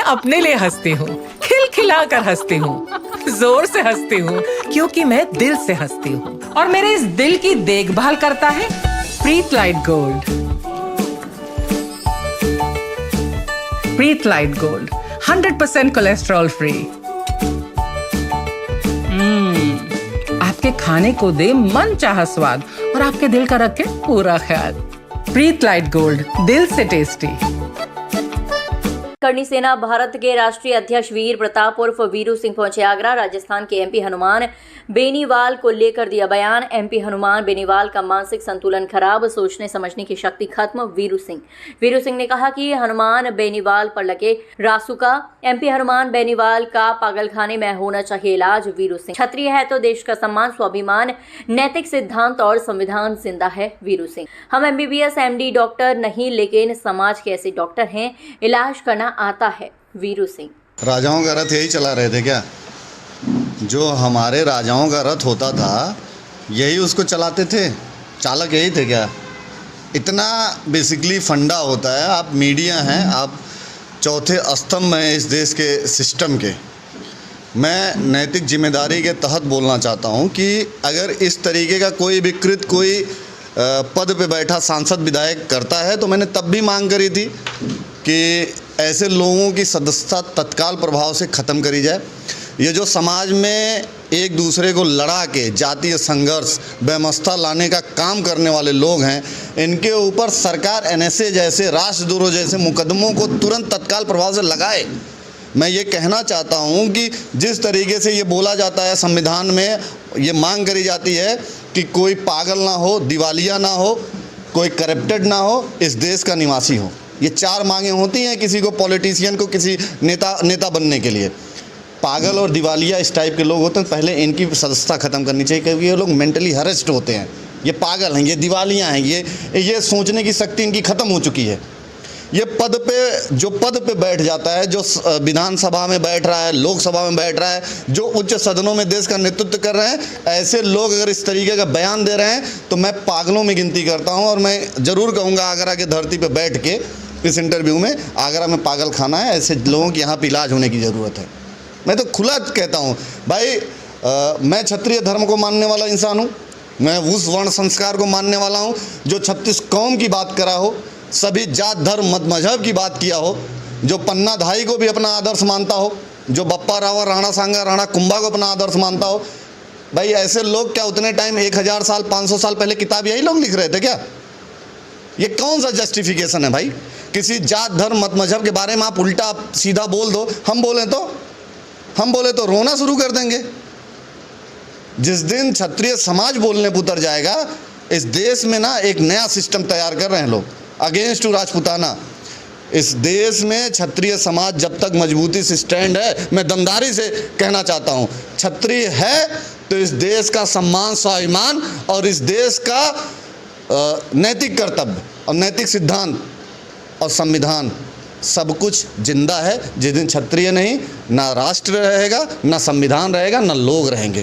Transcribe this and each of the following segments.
अपने लिए हंसती हूँ, खिलखिलाकर हंसती हूँ, जोर से हंसती हूँ, क्योंकि मैं दिल से हंसती हूँ। और मेरे इस दिल की देखभाल करता है प्रीत लाइट गोल्ड। प्रीत लाइट गोल्ड 100% कोलेस्ट्रॉल फ्री। आपके खाने को दे मन चाहा स्वाद और आपके दिल का रखे पूरा ख्याल। प्रीत लाइट गोल्ड, दिल से टेस्टी। करणी सेना भारत के राष्ट्रीय अध्यक्ष वीर प्रताप उर्फ वीरू सिंह पहुंचे आगरा। राजस्थान के एमपी हनुमान बेनीवाल को लेकर दिया बयान। एमपी हनुमान बेनीवाल का मानसिक संतुलन खराब, सोचने समझने की शक्ति खत्म। वीरू सिंह ने कहा कि हनुमान बेनीवाल पर लगे रासुका। एमपी हनुमान बेनीवाल का पागलखाने में होना चाहिए इलाज। वीरू सिंह क्षत्रिय है तो देश का सम्मान, स्वाभिमान, नैतिक सिद्धांत और संविधान जिंदा है। वीरू सिंह हम MBBS MD डॉक्टर नहीं, लेकिन समाज के ऐसे डॉक्टर हैं, इलाज करना आता है। वीरू सिंह राजाओं का रथ यही चला रहे थे क्या? जो हमारे राजाओं का रथ होता था यही उसको चलाते थे, चालक यही थे क्या? इतना बेसिकली फंडा होता है। आप मीडिया हैं, आप चौथे स्तंभ हैं इस देश के सिस्टम के। मैं नैतिक जिम्मेदारी के तहत बोलना चाहता हूं कि अगर इस तरीके का कोई विकृत कोई पद पे बैठा सांसद विधायक करता है तो मैंने तब भी मांग करी थी कि ऐसे लोगों की सदस्यता तत्काल प्रभाव से ख़त्म करी जाए। ये जो समाज में एक दूसरे को लड़ा के जातीय संघर्ष बेमस्ता लाने का काम करने वाले लोग हैं, इनके ऊपर सरकार NSA जैसे राष्ट्रद्रोह जैसे मुकदमों को तुरंत तत्काल प्रभाव से लगाए। मैं ये कहना चाहता हूँ कि जिस तरीके से ये बोला जाता है संविधान में, ये मांग करी जाती है कि कोई पागल ना हो, दिवालिया ना हो, कोई करप्टेड ना हो, इस देश का निवासी हो। ये 4 मांगें होती हैं किसी को, पॉलिटिशियन को, किसी नेता बनने के लिए। पागल और दिवालिया इस टाइप के लोग होते हैं, पहले इनकी सदस्यता ख़त्म करनी चाहिए, क्योंकि ये लोग मेंटली हरेस्ड होते हैं। ये पागल हैं, ये दिवालिया हैं, ये सोचने की शक्ति इनकी ख़त्म हो चुकी है। ये पद पे बैठ जाता है, जो विधानसभा में बैठ रहा है, लोकसभा में बैठ रहा है, जो उच्च सदनों में देश का नेतृत्व कर रहे हैं, ऐसे लोग अगर इस तरीके का बयान दे रहे हैं तो मैं पागलों में गिनती करता हूं। और मैं ज़रूर कहूँगा आगरा की धरती पे बैठ के इस इंटरव्यू में, आगरा में पागल खाना है, ऐसे लोगों की यहाँ पर इलाज होने की ज़रूरत है। मैं तो खुला कहता हूँ भाई, मैं क्षत्रिय धर्म को मानने वाला इंसान हूँ, मैं उस वर्ण संस्कार को मानने वाला हूँ जो 36 कौम की बात करा हो, सभी जात धर्म मत मजहब की बात किया हो, जो पन्ना धाई को भी अपना आदर्श मानता हो, जो बप्पा रावल, राणा सांगा, राणा कुंभा को अपना आदर्श मानता हो। भाई ऐसे लोग क्या उतने टाइम 1000 साल 500 साल पहले किताब यही लोग लिख रहे थे क्या? ये कौन सा जस्टिफिकेशन है भाई? किसी जात धर्म मत मजहब के बारे में आप उल्टा सीधा बोल दो, हम बोले तो रोना शुरू कर देंगे। जिस दिन क्षत्रिय समाज बोलने पर उतर जाएगा, इस देश में ना एक नया सिस्टम तैयार कर रहे हैं लोग, अगेंस्ट टू राजपूताना। इस देश में क्षत्रिय समाज जब तक मजबूती से स्टैंड है, मैं दमदारी से कहना चाहता हूँ, क्षत्रिय है तो इस देश का सम्मान, स्वाभिमान और इस देश का नैतिक कर्तव्य और नैतिक सिद्धांत और संविधान सब कुछ जिंदा है। जिस दिन क्षत्रिय नहीं, ना राष्ट्र रहेगा, ना संविधान रहेगा, ना लोग रहेंगे।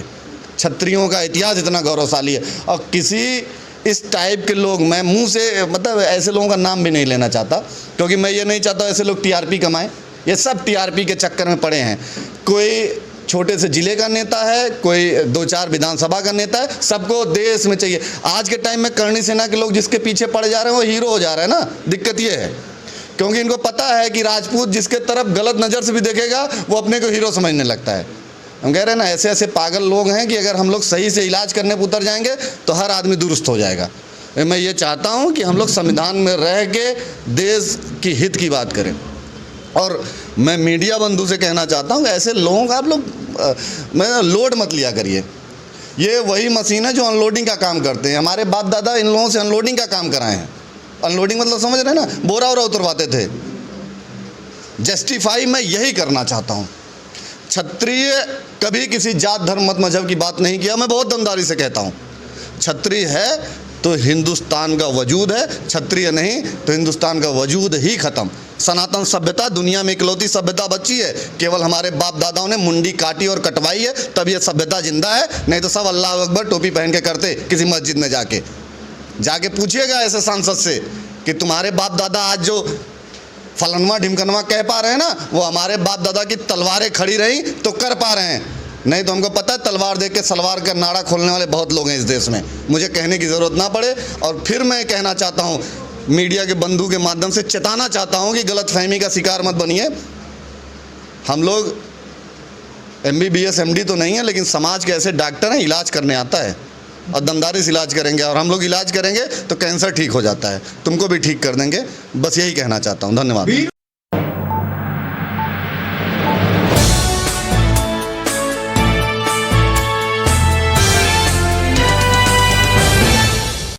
क्षत्रियों का इतिहास इतना गौरवशाली है। और किसी इस टाइप के लोग, मैं मुंह से मतलब ऐसे लोगों का नाम भी नहीं लेना चाहता, क्योंकि मैं ये नहीं चाहता ऐसे लोग TRP कमाएं। ये सब TRP के चक्कर में पड़े हैं। कोई छोटे से जिले का नेता है, कोई 2-4 विधानसभा का नेता है, सबको देश में चाहिए। आज के टाइम में करणी सेना के लोग जिसके पीछे पड़ जा रहे हैं वो हीरो हो जा रहे हैं ना। दिक्कत ये है क्योंकि इनको पता है कि राजपूत जिसके तरफ गलत नज़र से भी देखेगा वो अपने को हीरो समझने लगता है। हम कह रहे हैं ना, ऐसे ऐसे पागल लोग हैं कि अगर हम लोग सही से इलाज करने पर उतर जाएंगे तो हर आदमी दुरुस्त हो जाएगा। मैं ये चाहता हूं कि हम लोग संविधान में रह के देश की हित की बात करें। और मैं मीडिया बंधु से कहना चाहता हूं कि ऐसे लोगों का आप लोग लोड मत लिया करिए। ये वही मशीन है जो अनलोडिंग का काम करते हैं। हमारे बाप दादा इन लोगों से अनलोडिंग का काम कराए हैं। अनलोडिंग मतलब समझ रहे हैं ना, बोरा वोरा उतरवाते थे। जस्टिफाई मैं यही करना चाहता हूँ। क्षत्रिय कभी किसी जात धर्म मत मजहब की बात नहीं किया। मैं बहुत दमदारी से कहता हूँ, क्षत्रिय है तो हिंदुस्तान का वजूद है, क्षत्रिय नहीं तो हिंदुस्तान का वजूद ही खत्म। सनातन सभ्यता दुनिया में इकलौती सभ्यता बची है। केवल हमारे बाप दादाओं ने मुंडी काटी और कटवाई है, तब ये सभ्यता जिंदा है। नहीं तो सब अल्लाह अकबर टोपी पहन के करते किसी मस्जिद में जाके पूछिएगा ऐसे सांसद से कि तुम्हारे बाप दादा आज जो फलनवा ढिमकनवा कह पा रहे हैं ना, वो हमारे बाप दादा की तलवारें खड़ी रही तो कर पा रहे हैं, नहीं तो हमको पता है तलवार देख के सलवार का नाड़ा खोलने वाले बहुत लोग हैं इस देश में, मुझे कहने की ज़रूरत ना पड़े। और फिर मैं कहना चाहता हूँ, मीडिया के बंधु के माध्यम से चेताना चाहता हूँ कि गलतफहमी का शिकार मत बनिए। हम लोग MBBS MD तो नहीं है, लेकिन समाज के ऐसे डॉक्टर हैं, इलाज करने आता है और दमदारी से इलाज करेंगे, और हम लोग इलाज करेंगे तो कैंसर ठीक हो जाता है, तुमको भी ठीक कर देंगे। बस यही कहना चाहता हूँ, धन्यवाद।